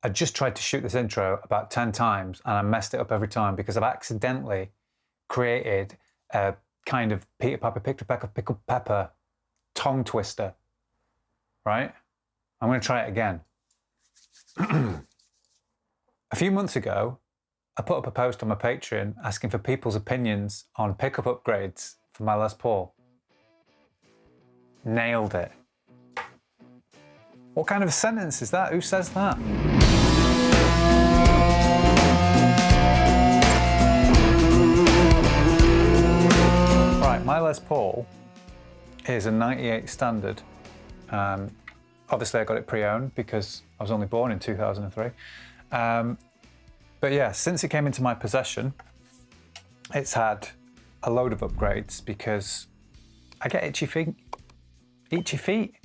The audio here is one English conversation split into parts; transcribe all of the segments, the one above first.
I just tried to shoot this intro about 10 times and I messed it up every time because I've accidentally created a kind of Peter Piper pickled pepper tongue twister, right? I'm going to try it again. A few months ago, I put up a post on my Patreon asking for people's opinions on pickup upgrades for my Les Paul. Nailed it. What kind of a sentence is that? Who says that? Right, my Les Paul is a 98 Standard. Obviously I got it pre-owned because I was only born in 2003. But yeah, since it came into my possession, it's had a load of upgrades because I get itchy feet. Itchy feet?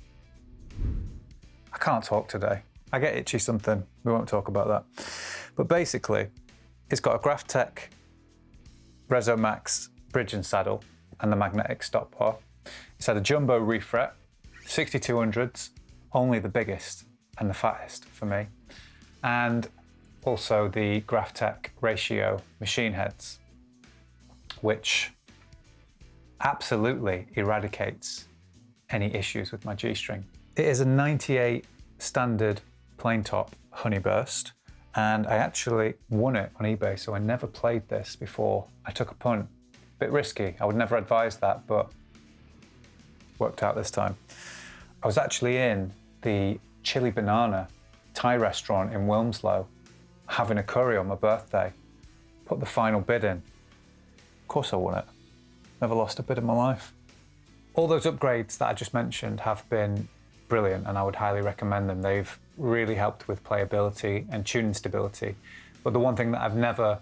I can't talk today. I get itchy something. We won't talk about that. But basically, it's got a Graphtec Rezo Max bridge and saddle and the magnetic stop bar. It's had a jumbo refret, 6200s, only the biggest and the fattest for me. And also the Graphtec ratio machine heads, which absolutely eradicates any issues with my G-string. It is a 98 Standard plain top Honeyburst, and I actually won it on eBay, so I never played this before I took a punt. Bit risky, I would never advise that, but worked out this time. I was actually in the Chili Banana Thai restaurant in Wilmslow having a curry on my birthday, put the final bid in. Of course I won it. Never lost a bid in my life. All those upgrades that I just mentioned have been brilliant and I would highly recommend them. They've really helped with playability and tuning stability. But the one thing that I've never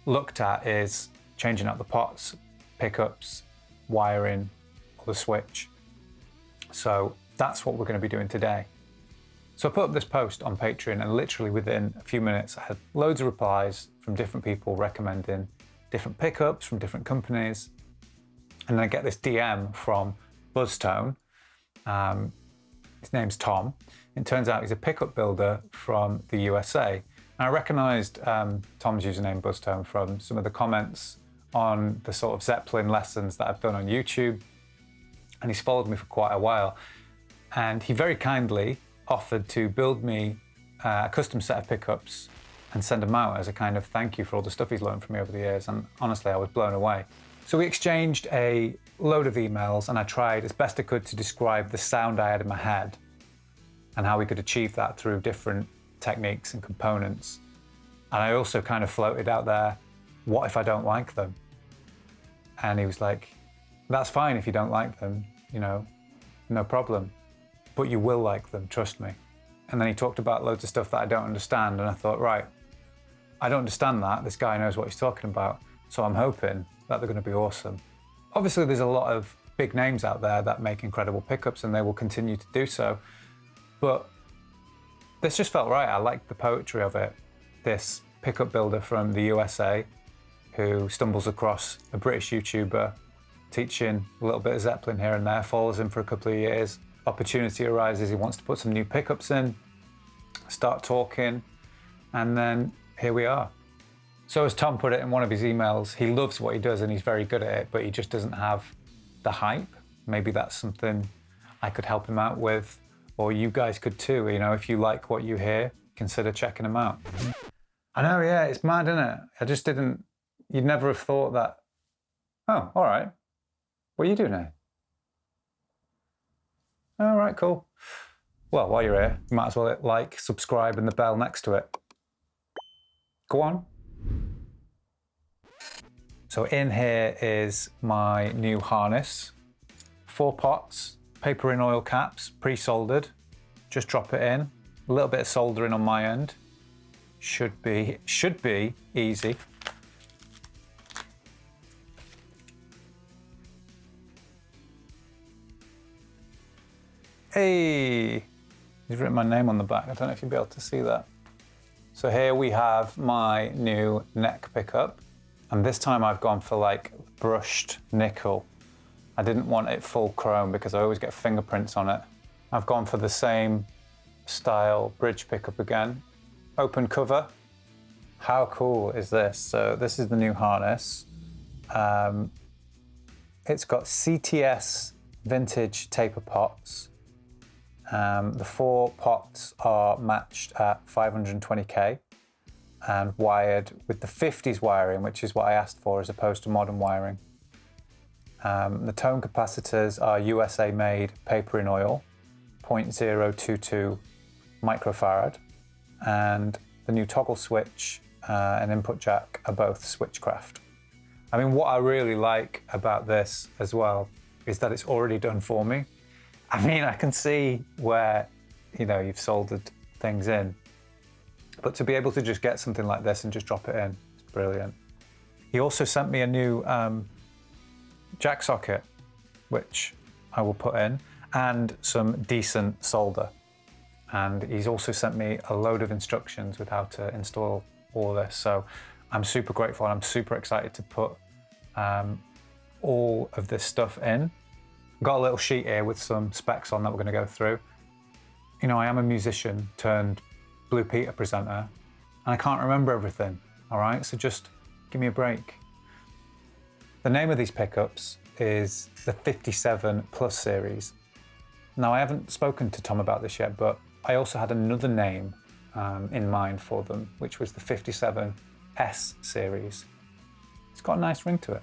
looked at is changing out the pots, pickups, wiring, or the switch. So that's what we're going to be doing today. So I put up this post on Patreon and literally within a few minutes I had loads of replies from different people recommending different pickups from different companies. And then I get this DM from Buzztone. His name's Tom. It turns out he's a pickup builder from the USA. And I recognized Tom's username Buzztone from some of the comments on the sort of Zeppelin lessons that I've done on YouTube. And he's followed me for quite a while. And he very kindly offered to build me a custom set of pickups and send them out as a kind of thank you for all the stuff he's learned from me over the years. And honestly, I was blown away. So we exchanged a load of emails and I tried as best I could to describe the sound I had in my head and how we could achieve that through different techniques and components. And I also kind of floated out there, what if I don't like them? And he was like, that's fine if you don't like them, you know, no problem, but you will like them, trust me. And then he talked about loads of stuff that I don't understand. And I thought, right, I don't understand that. This guy knows what he's talking about. So I'm hoping that they're going to be awesome. Obviously, there's a lot of big names out there that make incredible pickups and they will continue to do so. But this just felt right. I liked the poetry of it. This pickup builder from the USA who stumbles across a British YouTuber teaching a little bit of Zeppelin here and there, follows him for a couple of years. Opportunity arises, he wants to put some new pickups in, start talking, and then here we are. So as Tom put it in one of his emails, he loves what he does and he's very good at it, but he just doesn't have the hype. Maybe that's something I could help him out with, or you guys could too. You know, if you like what you hear, consider checking him out. I know, yeah, it's mad, isn't it? I just didn't, you'd never have thought that, oh, all right, what are you doing now? All right, cool. Well, while you're here, you might as well hit like, subscribe, and the bell next to it. Go on. So in here is my new harness. 4 pots, paper in oil caps, pre-soldered. Just drop it in. A little bit of soldering on my end. Should be easy. Hey, he's written my name on the back. I don't know if you'll be able to see that. So here we have my new neck pickup. And this time I've gone for like brushed nickel. I didn't want it full chrome because I always get fingerprints on it. I've gone for the same style bridge pickup again. open cover. How cool is this? So this is the new harness. It's got CTS vintage taper pots. The 4 pots are matched at 520K and wired with the 50s wiring, which is what I asked for as opposed to modern wiring. The tone capacitors are USA made paper in oil, 0.022 microfarad, and the new toggle switch and input jack are both Switchcraft. I mean, what I really like about this as well is that it's already done for me. I mean, I can see where, you know, you've soldered things in, but to be able to just get something like this and just drop it in, it's brilliant. He also sent me a new jack socket, which I will put in, and some decent solder. And he's also sent me a load of instructions with how to install all this. So I'm super grateful and I'm super excited to put all of this stuff in. I've got a little sheet here with some specs on that we're going to go through. You know, I am a musician turned Blue Peter presenter, and I can't remember everything, all right? So just give me a break. The name of these pickups is the 57 Plus Series. Now, I haven't spoken to Tom about this yet, but I also had another name in mind for them, which was the 57 S Series. It's got a nice ring to it.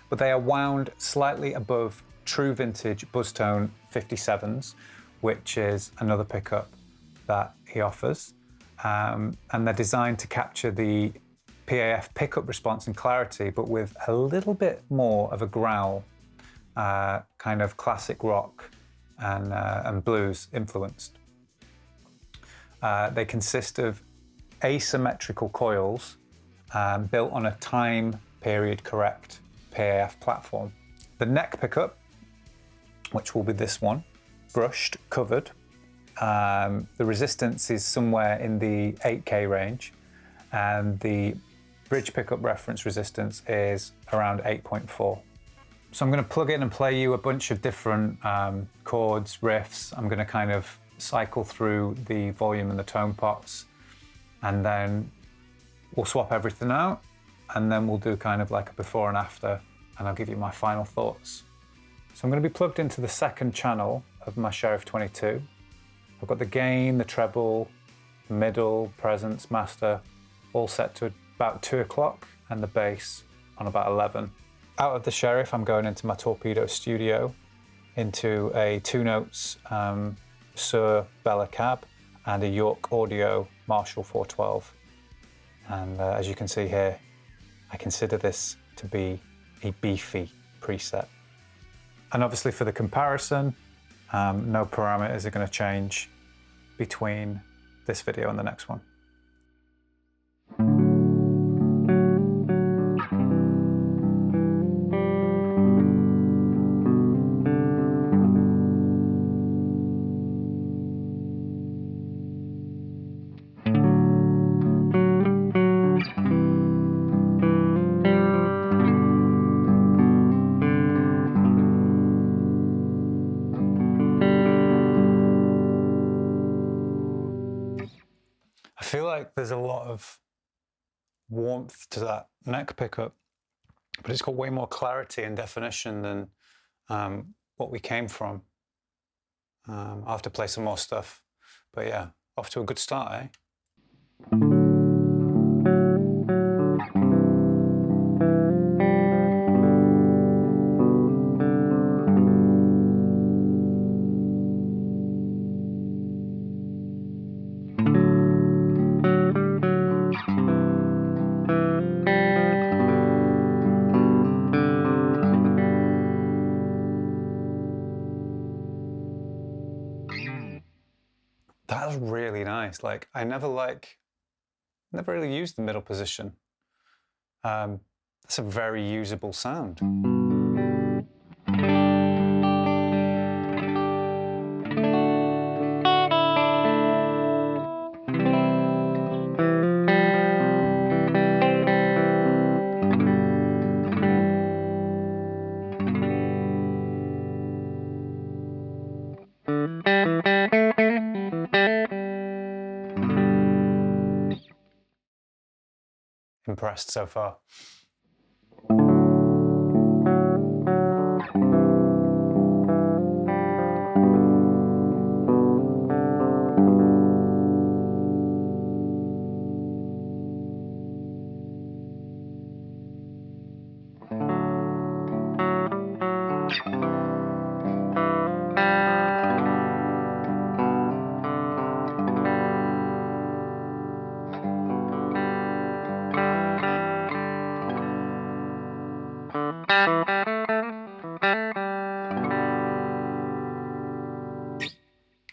But they are wound slightly above true vintage Buzztone 57s, which is another pickup that he offers. And they're designed to capture the PAF pickup response and clarity, but with a little bit more of a growl, kind of classic rock and blues influenced. They consist of asymmetrical coils built on a time period correct PAF platform. The neck pickup, which will be this one, brushed, covered. The resistance is somewhere in the 8K range, and the bridge pickup reference resistance is around 8.4. So I'm going to plug in and play you a bunch of different chords, riffs. I'm going to kind of cycle through the volume and the tone pots, and then we'll swap everything out, and then we'll do kind of like a before and after, and I'll give you my final thoughts. So I'm going to be plugged into the second channel of my Sheriff 22. I've got the gain, the treble, middle, presence, master, all set to about 2 o'clock, and the bass on about 11. Out of the Sheriff, I'm going into my Torpedo Studio, into a 2 notes Sur Bella Cab and a York Audio Marshall 412. And as you can see here, I consider this to be a beefy preset. And obviously for the comparison, no parameters are going to change between this video and the next one. I feel like there's a lot of warmth to that neck pickup, but it's got way more clarity and definition than what we came from. I'll have to play some more stuff, but yeah, off to a good start, eh? That was really nice. Like, I never really used the middle position. That's a very usable sound. impressed so far.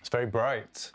It's very bright.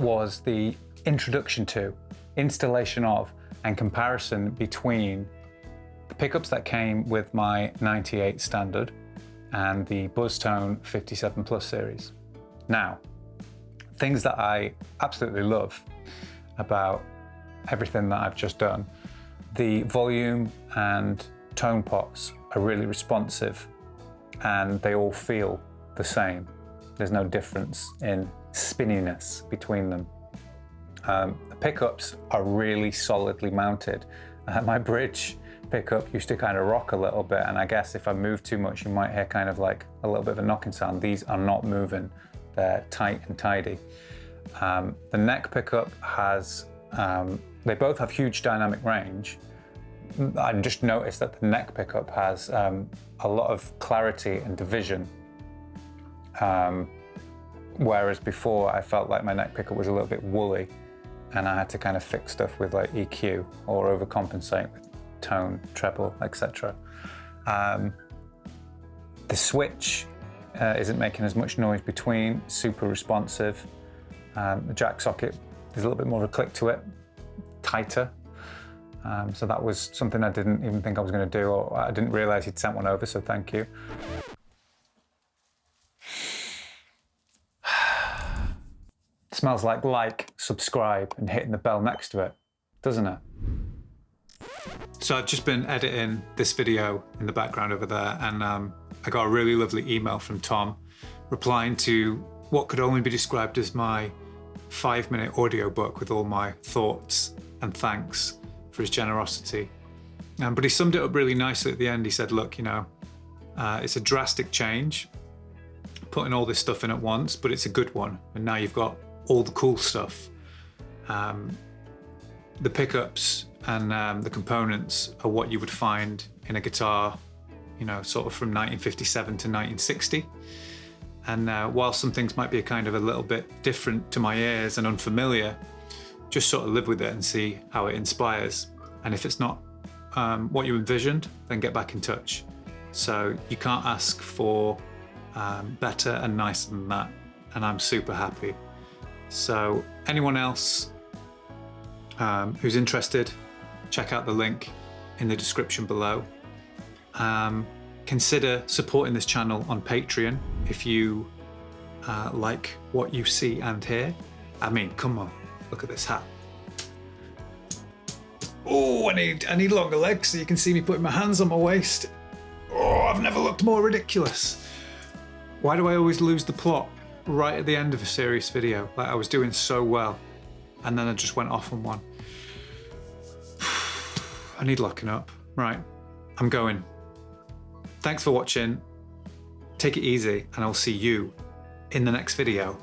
was the introduction to, installation of, and comparison between the pickups that came with my 98 Standard and the Buzztone 57 Plus series. Now, things that I absolutely love about everything that I've just done. The volume and tone pots are really responsive and they all feel the same. There's no difference in spinniness between them. The pickups are really solidly mounted. My bridge pickup used to kind of rock a little bit, and I guess if I move too much, you might hear kind of like a little bit of a knocking sound. These are not moving. They're tight and tidy. The neck pickup has, they both have huge dynamic range. I just noticed that the neck pickup has a lot of clarity and division. Whereas before I felt like my neck pickup was a little bit woolly and I had to kind of fix stuff with like EQ or overcompensate with tone, treble, etc. The switch isn't making as much noise between, super responsive. The jack socket, there's a little bit more of a click to it, tighter. So that was something I didn't even think I was going to do, or I didn't realize he'd sent one over, so thank you. Smells like, subscribe, and hitting the bell next to it, doesn't it? So I've just been editing this video in the background over there, and I got a really lovely email from Tom replying to what could only be described as my 5-minute audiobook with all my thoughts and thanks for his generosity. But he summed it up really nicely at the end. He said, look, you know, it's a drastic change, putting all this stuff in at once, but it's a good one. And now you've got all the cool stuff. The pickups and the components are what you would find in a guitar, you know, sort of from 1957 to 1960. And while some things might be kind of a little bit different to my ears and unfamiliar, just sort of live with it and see how it inspires. And if it's not what you envisioned, then get back in touch. So you can't ask for better and nicer than that. And I'm super happy. So anyone else who's interested, check out the link in the description below. Consider supporting this channel on Patreon if you like what you see and hear. I mean, come on, look at this hat. Oh, I need longer legs so you can see me putting my hands on my waist. Oh, I've never looked more ridiculous. Why do I always lose the plot right at the end of a serious video? Like, I was doing so well and then I just went off on one. I need locking up. Right, I'm going. Thanks for watching. Take it easy, and I'll see you in the next video.